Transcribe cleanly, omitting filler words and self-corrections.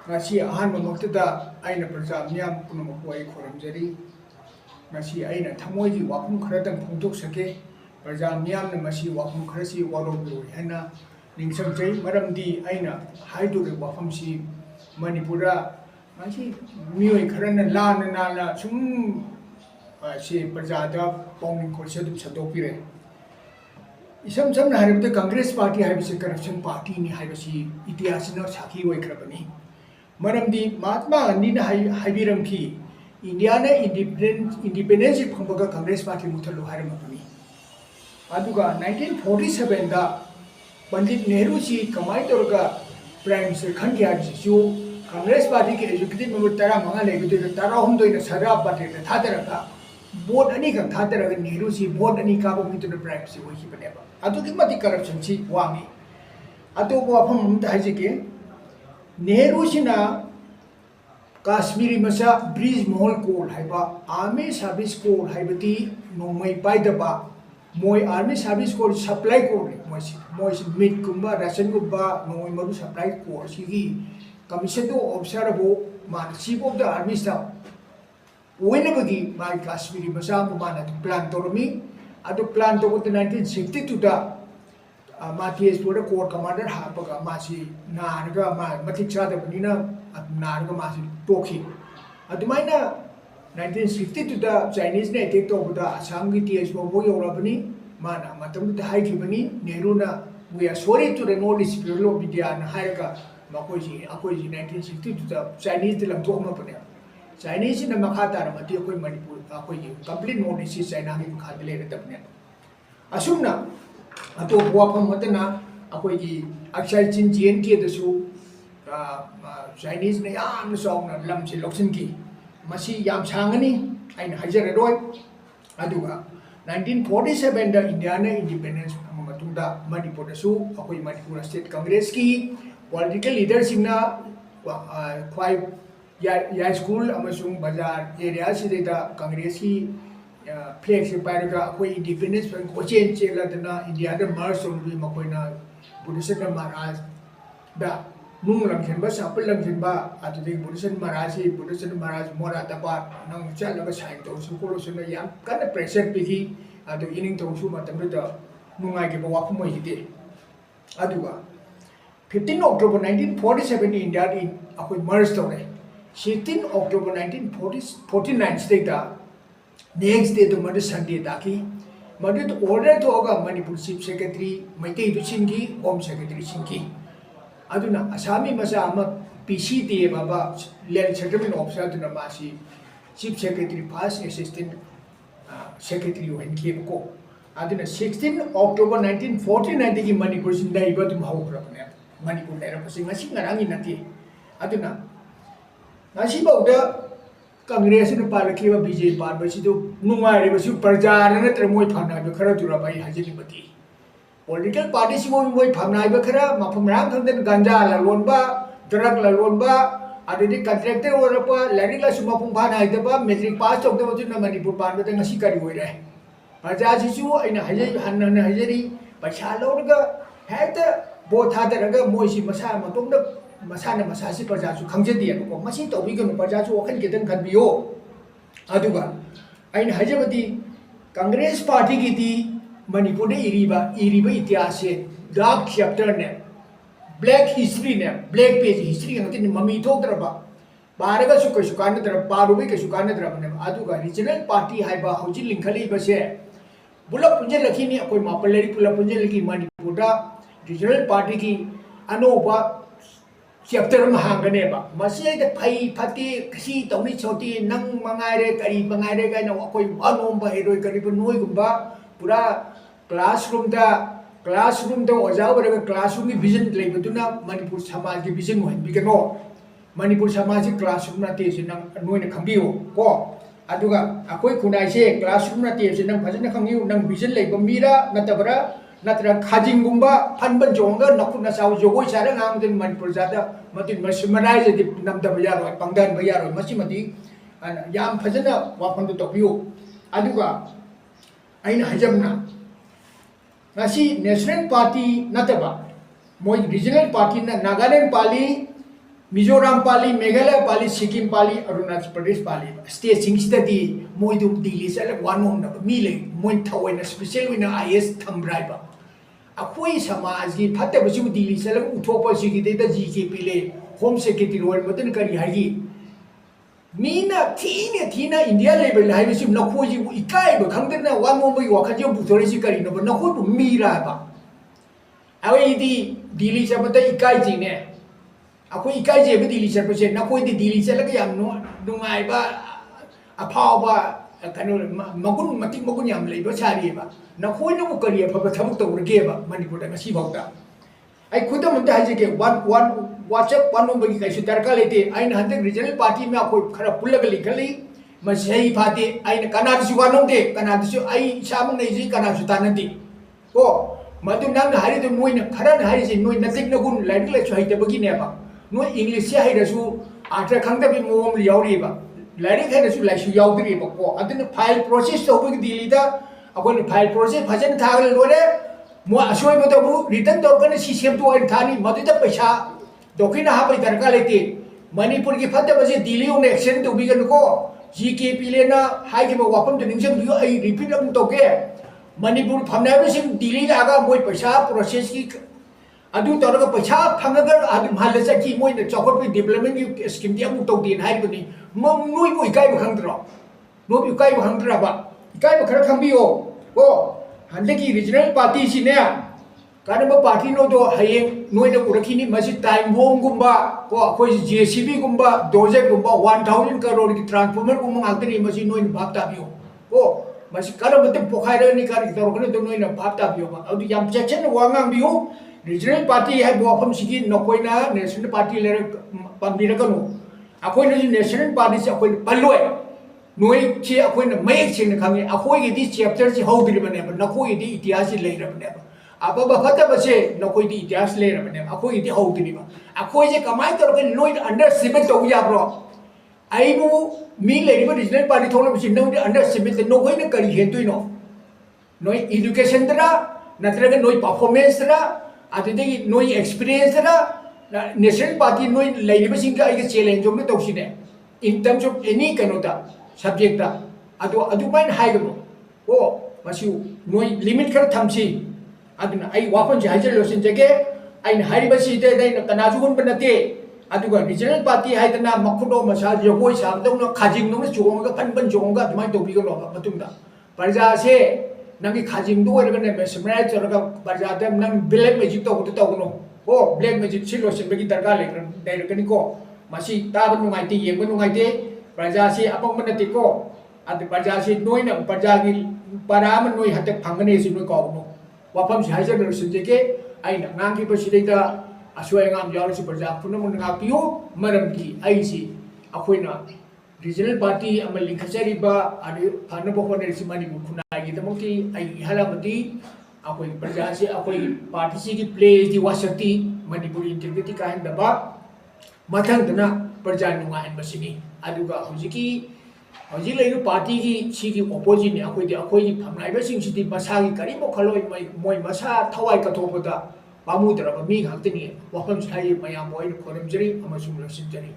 ngasi ahan mamaktada aina praja miyam punamuk wai khoramjari ngasi aina thamoigi wafum kharadang phongdok sake praja miyam na masi wafum kharasi warobro hena ningsamjai maramdi aina haidure wafum si manipura ngasi miyoi kharana lana nana sum si prajada pongning khorse dum sadopire isam samna haribte Congress party haibse corruption party ni haibsi itihasna sakhi wai khrabani maramdi Mahatma Gandhi na haibiramki India na independence phangbaga Congress party muthalu haramapani aduga 1947 da Pandit Nehru ji kamai torga prime minister khangia ji Congress party ke executive member tara manga lebidu tara humdoi na sara party na thadaraga board ani ka thadaraga Nehru ji board ani ka ba mitu na prime minister wo hi baneba adugi mati corruption ji wangi adu ko afam mumta hajike Nehru sina Kashmiri masa bridge mohol code haiba army service code haibati nomai paidaba moi army service code supply code moi meat kumba ration kumba nomai maru supply code sigi commission to observe man chief of the army staff wenabagi my Kashmiri masa mana plan toromi adu plan to 1962 da Matias Pura Corps Commander Hapaga Masi Naraga Maticha the Panina Naraga Masi Toki. At the Mina 1960 to the Chinese native over the Asangi TS Boyo Rabani, Mana, Matam the High Kibani, Neruna. We are sorry to the knowledge Piro Bidia and Hayaga Makoji, Akoji 1960 to the Chinese de Lamtoma Panel. Chinese in the Makata, Matio Manipur, Akoji, complete knowledge is and I'm calculated the Panel. Asumna. Ato wapam matana akoi gi aksai chin GNT da su Chinese na yam song na lam si loksin ki masi yam sangani aina hajar roi aduga 1947 da India na independence matunda Manipur da su akoi Manipur State Congress ki political leaders na khwai ya school amasung bazar area si da Congress ki flag se pairaga akoi independence pen kochen chela dana India da march on bi makoina Buddhism Maharaj da nung lam khenba sapal lam khenba atu Buddhism Maharaj mora da ba nang chalaga sign to su ko su na yam kana pressure pigi atu ining to su matam da nungai ke ba phumoi hite aduga 15 October 1947 India in akoi merge to ne 16 October 1949 state da next day to Monday Sunday daki Monday to order to Oga Manipur Chief Secretary Maitei to Chingi Home Secretary Chingi Aduna Asami Masa Ama PCT Baba Land Settlement Officer to Namasi Chief Secretary Past Assistant Secretary when Kiko Aduna 16 October 1949 ki Manipur Sinda iba tum hau rapne Manipur era pasing nasi ngarangi nati Aduna nasi bauda Congress in the Paraki of BJ Parvasi to Numari was Parja and a Tremoy Pana, the Karatura by Hajimati. Political parties won't wait Pana Bakara, Mapamram, and then Ganja, La Lomba, Drag La Lomba, Aditi contractor or a Larilla Sumapumpana, the metric past of the Vajuna Manipur Pan with the Nasikari Wire. Pajazisu in a Hanan Hajari, but Shaloga had both had a Moisi Masama Masana Masasi Pajasu Kamjadi, Masito, we can Pajasu can get them can be all. Aduga. And Hajabati Congress Party Giti Manipur Iriba Itiase, dark chapter name, black history name, black page history, and Mami Totraba. Baraga Sukasukana, Parubika Sukana Drabanam, Aduga, regional party Haiba, Hoji Linkali Base, Bula Punjalakini, Akoi Mapalari Pula Punjalaki Manipura, regional party ki Anoba. Chapter Mahanganeba, Masia the Pai Pati, Kasi, Tony Choti, Nang Mangare, Kari Mangare, and Okoi, Anomba, Hero, Karipunoi, Pura, classroom, the was our classroom vision, like Tuna, Manipur Samaji vision, when we can all Manipur Samaji classroom natis in Noina Kambio, Ko, Aduga, Akoi Kunai say, classroom natis in Pazana Kambu, Nang vision like Bamira, Natabara. Natra Kajingumba, Panban Jonga, Nakuna Sao Jogo Sarang, then Manipurjata, Matin Masimarize, the Namda Pangan Bayaro, Masimati, and Yam Pazana, Wapan to Tokyo, Aduga, Ain Hajamna. Nasi National Party Nataba, Moi Regional Party Nagaland Pali, Mizoram party Meghalaya party Sikkim party Arunachal Pradesh party state सिंगसिददी मोइदु दिल्ली चल वानोम न मी ले मोइन थवैना special विना आईएस थमब्राइबा अखोई समाज की फत्ते बसु दिल्ली चल उठोप सिगी देदा जीकेपी ले होम सेक्रेटरी रोल मतन करी हागी मीना थीना इंडिया लेवल है बसु नखोजी इकाई ब खंगदना वानोम बई वाखजे बुथोरेसी करी न नखो बु मीरा बा अवेदी दिल्ली चबत इकाई जिने अखोई इकाई जे भी दिल्ली चलपसे नखोई दी दिल्ली चलग याम नुंगाइबा अफावबा कनो मगुन मति मगुन याम लेबा सारिबा नखोई नु करी अफबा थबुक तौरगेबा मणिपुर दा ngasi भौता आई खुदम मते हाजे के वन WhatsApp वन बगी कैसे दरकार लेते आई हंदे रीजनल पार्टी में अखोई खरा पुलग लिखली मसही फाते आई कनाद सुवानो दे कनाद सु आई साम नै जी कनाद सु तानदी को मदु नंग हारि दो मोइन खरन हारि से नोइ नतिक नगुन लाइक ले छाइते बगी नेबा नोइ इंग्लिश से हाइरसु आथर खंगदबि मोम यावरिबा लाइक हाइरसु लाइसु यावदरिबा को अदन फाइल प्रोसेस तौबगी दिल्लीदा अखोन फाइल प्रोसेस फजन थागल लोरे मो असोय बतबु रिटर्न तौकन सिस्टम तो आइन थानी मदुदा पैसा दोखिना हापै दरकार लेते मणिपुर की फतबसे दिल्ली ओन एक्शन तौबिगन को जीकेपी लेना हाइगिबा वापम त निंजम बियो आई रिपीट अम तौके मणिपुर फमनाबसिंग दिल्ली लागा मोय पैसा प्रोसेस की अदु तौरगा पैसा फंगगर अदु माल सकी मोय न चौकट डेवलपमेंट की स्कीम दी अमु तौदीन हाइबनी मम नोय को इकाई बखंद्रो नो इकाई बखंद्रबा इकाई बखर खंबियो ओ हंदे की रीजनल पार्टी सिने कानब पार्टी नो दो हयें नोय न उरखिनी मसि टाइम बोम गुंबा को अखोय जेसीबी गुंबा डोजेट गुंबा 1000 करोड़ की ट्रांसफॉर्मर गुंबा ngakdani मसि नोय भाग ताबियो ओ मसि करबते पोखाइरनि कार तौरखने तो नोय भाग ताबियो अदु याम चेक्शन वांगांग बियो रीजनल पार्टी है वाफम सिगी नकोइना नेशनल पार्टी ले पाबिरगनु अखोय न नेशनल पार्टी से अखोय पल्लोय नोय चे अखोय न मयक सिंग खांगे अखोय गी दी चैप्टर से हौद्रिबने नखोय दी इतिहास लेरबने अब बफतबसे नखोय दी इतिहास लेरबने अखोय दी हौद्रिबा अखोय जे कमाय तौरके नोय अंडर सिमेंट तौ याब्रो आइबु मी लेरिबा रीजनल पार्टी थोलबसि नोय अंडर सिमेंट नोय न करी हेतुइनो नोय एजुकेशन दरा नत्रगा नोय परफॉर्मेंस दरा अदुदगी नोय एक्सपीरियंस दरा नेशनल पार्टी नोय लेरिबसिंग का आइगे चैलेंज जोम तौसिने इन टर्म्स ऑफ एनी कनोदा सब्जेक्ट दा अदो अदुमाइन हाइगनो ओ मसि नोय लिमिट खर थमसि अदुना आई वाफन जे हाइजर लोसिन जगे आइन हारिबसि दे दैन कनाजुगुन बनते अदुगा रीजनल पार्टी हाइदना मखुदो मसा जगोय साबदौन खाजिंग नो चोंगा फनबन चोंगा अदुमाइन तौबिगनो मतुंदा प्रजा से नंगी खाजिंग दो ओरगने मेसमराइज चरगा प्रजा दम नंग ब्लैक मैजिक तौगनो ओ ब्लैक मैजिक सिलोसिन बगी दरकार लेकन डायरेक्टनी को मसी ताब नुगाइते येंग नुगाइते प्रजा से अपंग नतिको अद प्रजा से नोइना प्रजा की पराम नोइ हतक फंगने से नोइ कौनो वाफम से हाइजर लोसिन जगे आइना नांगी बसिदैदा असोय गाम यावसि प्रजा पुनमुन गापियो मरम की आइसी अखोइना रीजनल पार्टी अमल लिखचरिबा आदि फानबो होनेसि मणिपुर खुनागी दमोती आई हलामती अखोइ प्रजा से अखोइ पार्टी से की प्ले दी वासक्ति मणिपुर इंटीग्रिटी काहन दबा मथंगदना प्रजा नुगाहन बसिनी अदुगा हुजिकी हौजी लेनु पार्टी की सिगी ओपोजिट ने अखोइ अखोइ फमनाइबा सिंगसिदि मसागी करिबो खलोइ मोय मसा थवाइ कथोपदा पामुदरबा मी घाक्तनी वाफम साइ मयाम मोइ खोरमजरी अमसुम लसिनजरी